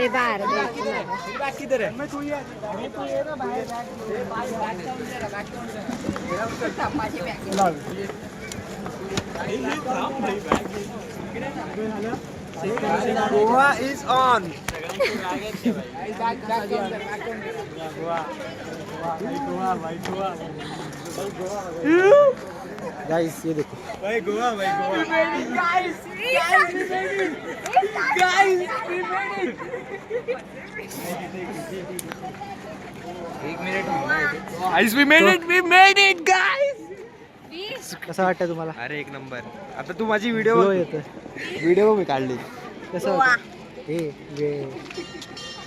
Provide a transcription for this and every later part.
अरे बार किधर है? Goa is on. गाइस ये देखो भाई गोवा भाई Goa. Guys We made it guys. कसं वाटतं तुम्हाला? अरे एक नंबर. आता तू माझी व्हिडिओ व्हिडिओ येतोय. व्हिडिओ मी काढली. कसं वाटतं?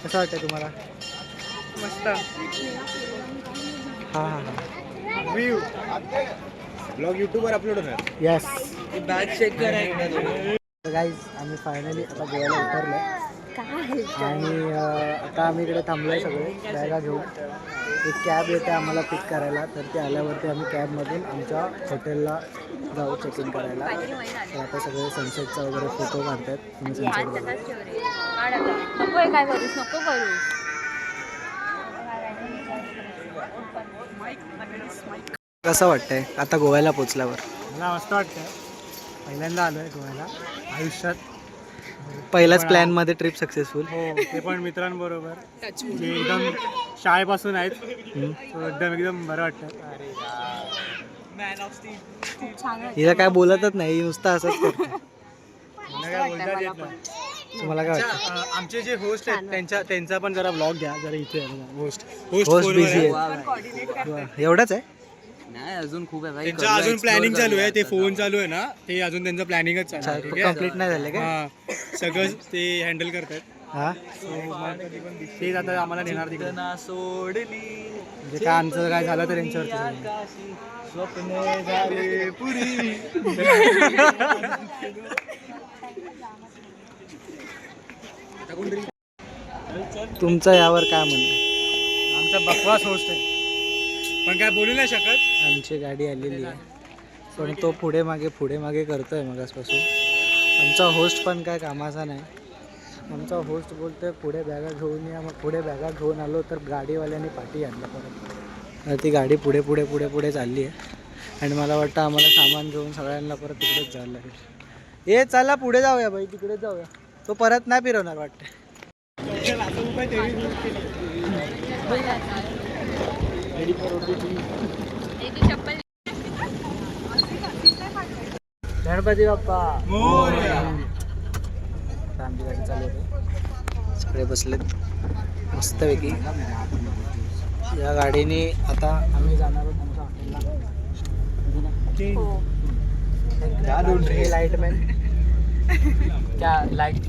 कसं वाटतं तुम्हाला? मस्त. हा. व्ह्यू ब्लॉग YouTube वर अपलोड होणार. यस. बॅग चेक करायचं. गाईज आम्ही फायनली आता गोव्याला उतरलो आणि आता आम्ही इकडे थांबलोय सगळे बॅगा घेऊन. एक कॅब येते आम्हाला पिक करायला, तर ते आल्यावरती आम्ही कॅबमधून आमच्या हॉटेलला जाऊ चेक इन करायला. तर आता सगळे सनसेटचा वगैरे फोटो काढतात. तुम्ही सनसेट बघा. काय करूस नको करू. कसं वाटतंय आता गोव्याला पोचल्यावर? मला मस्त वाटतं. पहिल्यांदा आलोय गोव्याला आयुष्यात. पहिल्याच प्लॅनमध्ये ट्रिप सक्सेसफुल. हो ते पण मित्रांबरोबर जे एकदम शाळेपासून आहेत. एकदम बरं वाटतं. हिला काय बोलतच नाही, नुसतं असंच करतो. काय बोलतात येत नाही. तुम्हाला काय वाटतं? आमचे जे होस्ट आहेत त्यांचा पण जरा ब्लॉग घ्या जरा. इथे होस्ट बिझी आहे. एवढंच आहे? नाही अजून खूप आहे. त्यांचं अजून प्लॅनिंग चालू आहे. ते फोन चालू आहे ना, ते अजून त्यांचं प्लॅनिंगच चालू आहे. कम्प्लीट नाही झाले का? हा सगळं ते हँडल करतात. हा तेच आता आम्हाला नेणार तिकडे. सोडली म्हणजे काय आमचं काय झालं तर यांच्यावरती. स्वप्ने झाले पुरी. तुमचं यावर काय म्हणणं? आमचा बकवास होस्ट आहे पण काय बोलू नाही शकत. आमची गाडी आलेली आहे पण तो पुढे मागे करतोय मगासपासून. आमचा होस्ट पण काय कामाचा नाही. आमचा होस्ट बोलतोय पुढे बॅगा घेऊन या. मग पुढे बॅगा घेऊन आलो तर गाडीवाल्याने पाठी आणलं परत. ती गाडी पुढे चालली आहे आणि मला वाटतं आम्हाला सामान घेऊन सगळ्यांना परत तिकडेच जायला लागेल. ए चला पुढे जाऊया बाई, तिकडेच जाऊया. तो परत नाही फिरवणार वाटतं. गणपती बाप्पा आमची गाडी चालू होते. सगळे बसलेत मस्तपैकी. या गाडीने आता आम्ही जाणार आहोत आमच्या हॉटेलला. लाईटमॅन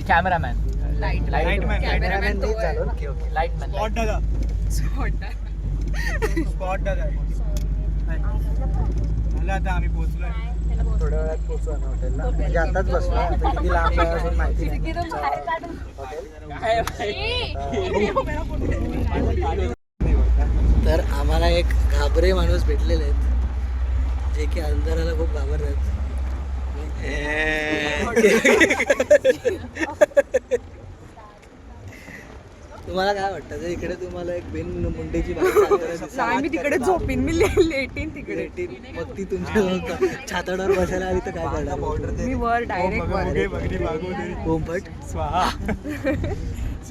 कॅमेरामॅन कॅमेरामॅन नाही चालू ना. लाईटमॅन स्पॉट दादा झालं. आता आम्ही पोहोचलोय. थोड्या वेळात पोहोचू आम्ही हॉटेलला. म्हणजे आताच बसलो. आता किती लांब आहे अजून माहिती नाही. तर आम्हाला एक घाबरे माणूस भेटलेले आहेत जे की अंधाराला खूप घाबरतात. तुम्हाला काय वाटतं जर इकडे तुम्हाला एक बिन मुंडेची मी तिकडे झोपीन. मी लेटीन तिकडे. मग ती तुमच्या छाताडावर बसायला आली तर काय करणार? मी वर डायरेक्ट वर. पोंपट स्वाहा.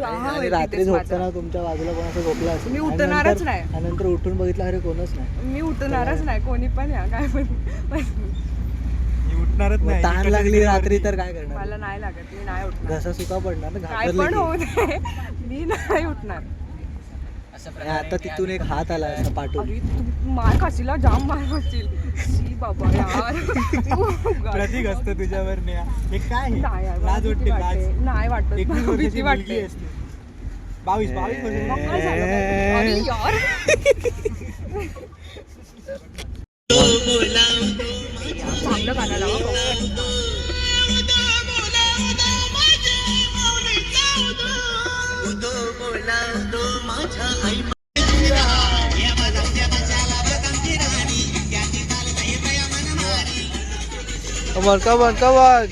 आणि रात्री झोपताना तुमच्या बाजूला कोण असं झोपला असेल. मी उठणारच नाही. आणि नंतर उठून बघितलं अरे कोणच नाही. मी उठणारच नाही. कोणी पण या काय पण. उठणारच नाही. ताण लागली रात्री तर काय करणार? मला नाही लागत. मी नाही उठणार. घसा सुका पडणार ना. काय पण होऊ दे मी नाही उठणार. आता तिथून एक हात आला असं पाठवून. अरे तू मार खाशील, जाम मार खाशील. शी बाबा यार. प्रतीक असतं तुझ्यावर. हे काय नाही यार, लाज भीती वाटते. वाटते. नाही वाटत. 21 भीती वर्षाची वाटते. मुलगी असते. 22 मग काय झालं? अरे यार. चांगलं गाणं लावा. Come on.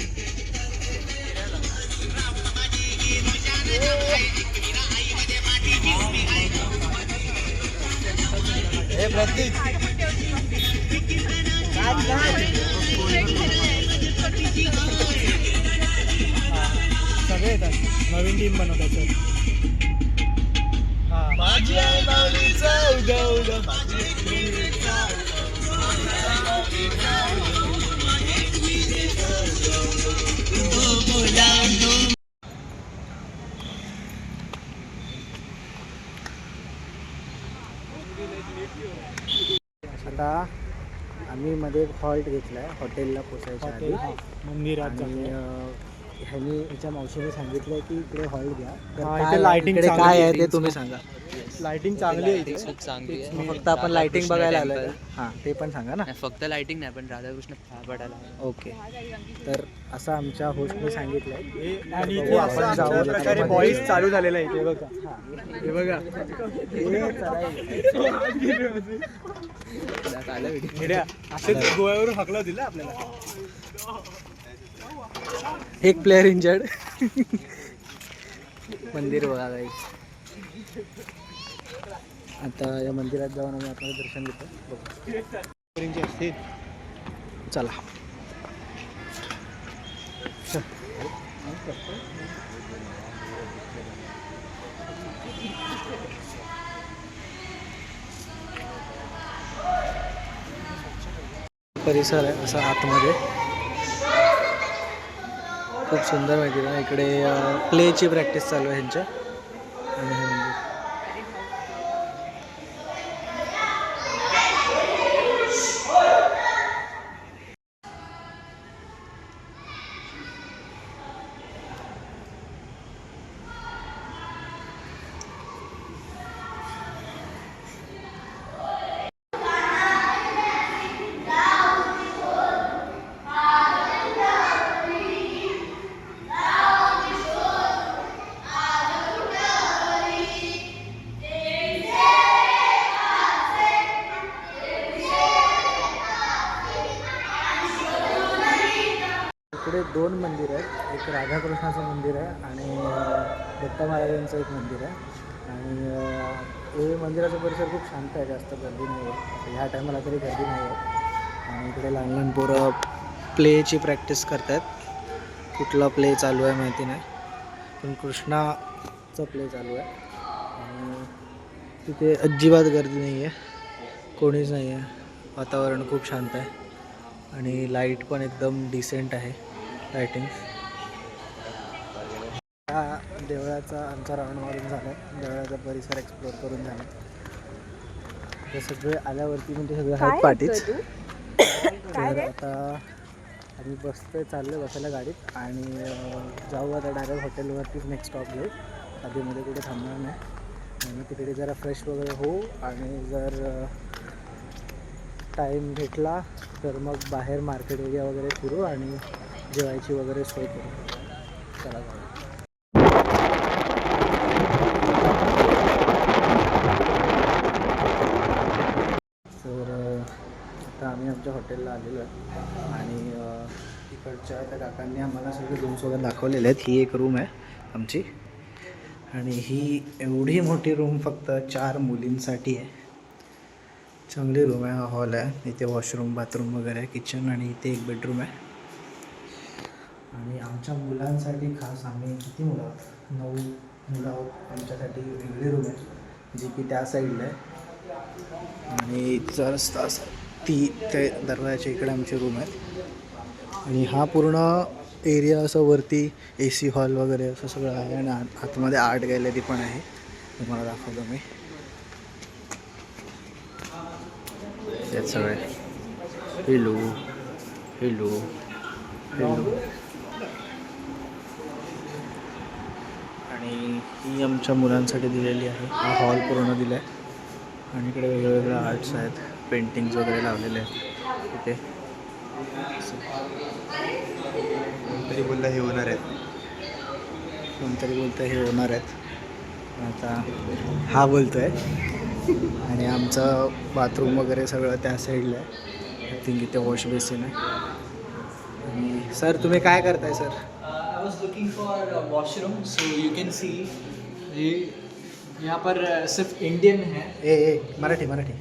सगळे येतात नवीन टीम बनवतात सर. आता आम्ही मध्ये एक हॉल्ट घेतला आहे हॉटेलला पोचायच्या आधी. मंदिरात आणि ह्यानी ह्याच्या मावशीने सांगितलंय की इकडे हॉल्ट घ्या. तर हा, काय इथे lighting इकडे चांगली काय आहे आहे. ते तुम्ही सांगा. लाइटिंग चांगली आहे इथे. खूप चांगली आहे. मग फक्त आपण लाइटिंग बघायला आलोय टेम्पल. का? हां ते पण सांगा ना. नाही, फक्त लाइटिंग नाही पण राधाकृष्ण पडायला. ओके तर असं आमच्या होस्टने सांगितलंय. आणि बघू इथे आपण असं जाऊ अशा प्रकारे त्यामध्ये. बॉईज चालू झालेला आहे इथे बघा. हे बघा हेड्या असेच गोव्यावरून हकला दिला आपल्याला. एक प्लेअर इंजर्ड. मंदिर बघा काही. आता या मंदिरात जाऊन आम्ही आपल्याला दर्शन घेतो. बघू. चला परिसर आहे असा आतमध्ये. खूप सुंदर माहिती आहे. इकडे प्लेची प्रॅक्टिस चालू आहे ह्यांच्या. आणि हे मंदिर इकडे दोन मंदिर आहेत. एक राधाकृष्णाचं मंदिर आहे आणि दत्त महाराजांचं एक मंदिर आहे. आणि हे मंदिराचा परिसर खूप शांत आहे. जास्त गर्दी नाही आहे ह्या टायमाला तरी. गर्दी नाही आहे. आणि इकडे लहान लहान पोरं प्लेची प्रॅक्टिस करत आहेत. कुठला प्ले चालू आहे माहिती नाही पण कृष्णाचा प्ले चालू आहे. आणि तिथे अजिबात गर्दी नाही आहे. कोणीच नाही आहे. वातावरण खूप शांत आहे. आणि लाईट पण एकदम डिसेंट आहे. लाईटिंग. हा देवळाचा आमचा राऊंड मारून झाला आहे. देवळाचा परिसर एक्सप्लोअर करून झाला. ते सगळे आल्यावरती म्हणजे सगळे आहेत पाठीच. तर आता आम्ही चाललो बसायला गाडीत आणि जाऊ आता डायरेक्ट हॉटेलवरतीच नेक्स्ट स्टॉप घेऊ. आधीमध्ये कुठे थांबणार नाही. आणि तिकडे जरा फ्रेश वगैरे होऊ आणि जर टाईम भेटला तर मग बाहेर मार्केट एरिया वगैरे फिरू आणि जेवायची वगैरे सोय करू. चला जाऊ. तर आता आम्ही आमच्या हॉटेलला आलेलो आहे आणि तिकडच्या त्या काकांनी आम्हाला सगळे रूम्स वगैरे दाखवलेले आहेत. ही एक रूम आहे आमची आणि ही एवढी मोठी रूम फक्त 4 मुलींसाठी आहे. चांगली रूम आहे. हा हॉल आहे. इथे वॉशरूम बाथरूम वगैरे आहे. किचन आणि इथे एक बेडरूम आहे. आणि आमच्या मुलांसाठी खास आम्ही किती मुलं आहोत 9 मुलं आहोत. आमच्यासाठी वेगळी रूम आहे जी की त्या साईडला आहे. आणि जरा ती त्या दरवाजाच्या इकडे आमची रूम आहे. आणि हा पूर्ण एरिया असं वरती AC हॉल वगैरे असं सगळं आहे. आणि आतमध्ये आर्ट गॅलरी पण आहे. तुम्हाला दाखवतो मी. त्यात सगळे हेलो हेलो हेलो. आणि ही आमच्या मुलांसाठी दिलेली आहे. हा हॉल पूर्ण दिला आहे. आणि इकडे वेगवेगळे आर्ट्स आहेत. पेंटिंग्स वगैरे लावलेले आहेत इथे. कोणतरी बोललं हे होणार आहेत. कोणतरी बोलतं हे होणार आहेत. आता हा बोलतो आहे. आणि आमचं बाथरूम वगैरे सगळं त्या साईडला आहे. आय थिंक इथे वॉश बेसिन आहे. आणि सर तुम्ही काय करताय sir? I was looking for a washroom, so you can see ये यहाँ पर सिर्फ इंडियन है. ए मराठी मराठी.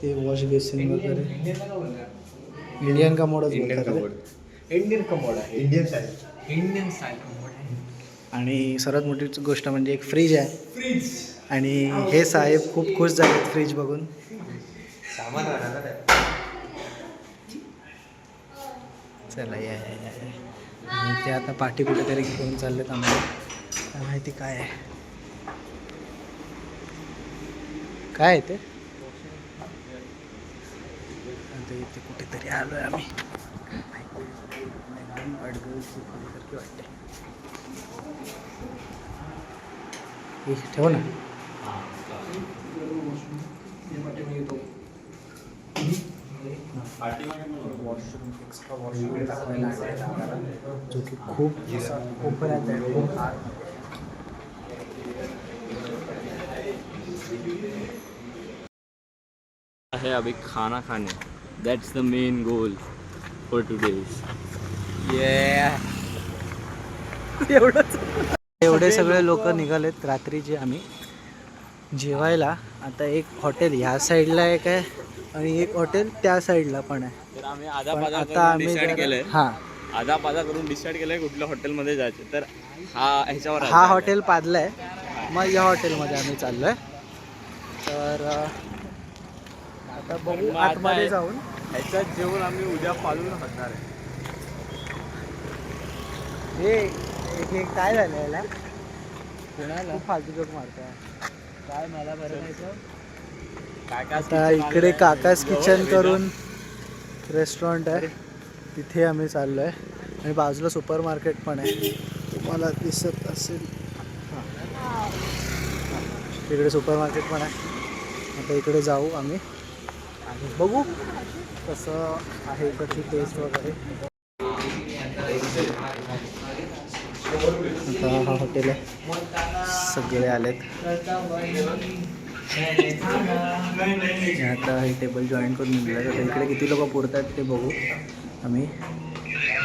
ते वॉश बेसिन वगैरे इंडियन कमोडच बोलतात रे. इंडियन स्टाईल आणि सर्वात मोठी गोष्ट म्हणजे एक फ्रीज आहे. आणि हे साहेब खूप खुश झालेत फ्रीज बघून. सामान राहणार आहे. चला या आणि ते आता पाठी कुठेतरी घेऊन चाललेत आम्हाला. काय माहिती काय आहे, काय आहे ते. आता इथे कुठेतरी आलो आहे आम्ही. अडगळसारखी वाटते. ठेव ना. वॉशरूम एक्स्ट्रा वॉशरूम दाखवायला आणलेला आम्हाला, जो की खूप कोपऱ्यात आहे, खूप आत. है अभी खाना खाने. That's the main goal for today's. एवढे सगळे लोक निघालेत रात्रीचे आम्ही जेवायला. आता एक हॉटेल ह्या साईडला एक आहे आणि एक हॉटेल त्या साईडला पण आहे. तर आम्ही पण आता आम्ही डिसाईड केलंय. हां आधा पादा करून डिसाईड केलंय कुठल्या हॉटेलमध्ये जायचं. तर ह्याच्यावर हा हॉटेल पादलाय, मग या हॉटेलमध्ये आम्ही चाललोय. तर आता बघू आतमध्ये जाऊन. ह्याच्यात जेवण आम्ही उद्या पालून खाणार आहे. हे काय झालं याला, कोणाला फालतू जोक मारताय काय, मला बरं नाही. आता इकडे काकास किचन करून रेस्टॉरंट आहे, तिथे आम्ही चाललो आहे. आणि बाजूला सुपर मार्केट पण आहे, तुम्हाला दिसत असेल. तिकडे सुपर मार्केट पण आहे. आता इकडे जाऊ आम्ही आणि बघू कसं आहे इकडची टेस्ट वगैरे. आता हा हॉटेल आहे, सगळे आलेत. आता हे टेबल जॉईन करून निघलं. तर इकडे किती लोक पुरतात ते बघू आम्ही.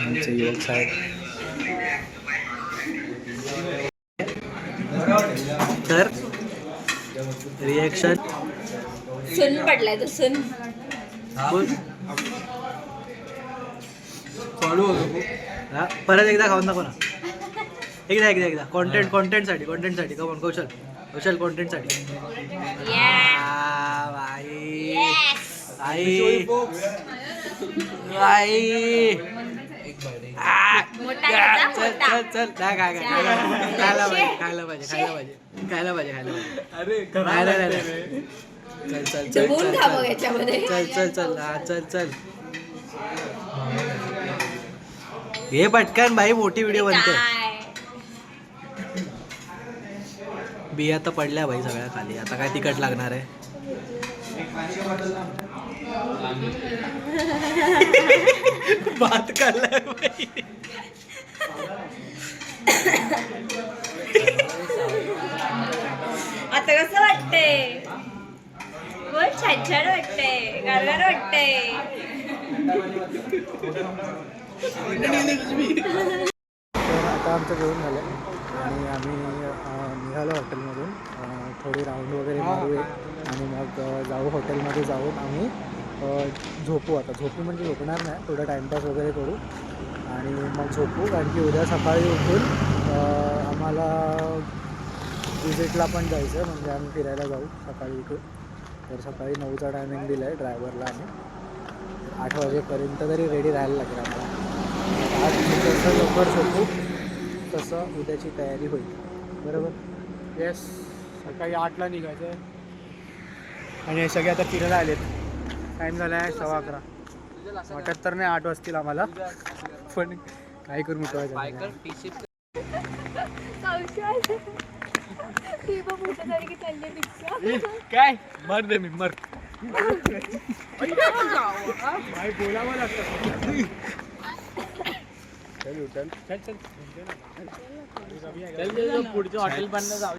आमचे युवक साहेब. तर रिॲक्शन सुन पडलाय तो सुन. परत एकदा खाऊन दाखव ना. एकदा कॉन्टेंटसाठी कमॉन कौशल कॉन्टेंटसाठी. आई चल खायला पाहिजे. चल हे पटकन भाई, मोठी व्हिडिओ बनते. बिया तर पडल्या भाई सगळ्या खाली. आता काय तिखट लागणार आहे. भात खाल्लाय भाई. आता कसं वाटतंय? खूप छान वाटतंय, गारगार वाटतंय. तर आता आमचं जेवण झालं आणि आम्ही निघालो हॉटेलमधून. थोडी राऊंड वगैरे मारूया आणि मग जाऊ हॉटेलमध्ये. जाऊन आम्ही झोपू. आता झोपू म्हणजे झोपणार नाही, थोडं टाईमपास वगैरे करू आणि मग झोपू. कारण की उद्या सकाळी उठून आम्हाला विजिटला पण जायचं, म्हणजे आम्ही फिरायला जाऊ सकाळी उठून. तर सकाळी 9चा टायमिंग दिला आहे ड्रायव्हरला. आम्ही 8 वाजेपर्यंत तरी रेडी राहायला लागेल आम्हाला. आज जसं लवकर झोपू तसं उद्याची तयारी होईल. बरोबर. येस, सकाळी 8ला निघायचं आहे. आणि हे सगळे आता फिरायला आलेत. टाईम झाला आहे 11:15. वाटत तर नाही 8 वाजतील आम्हाला, पण काय करू मिटवायचं. काय मर दे मी मर. बोलावं लागतं. चल चल पुढचं हॉटेल पण जाऊ.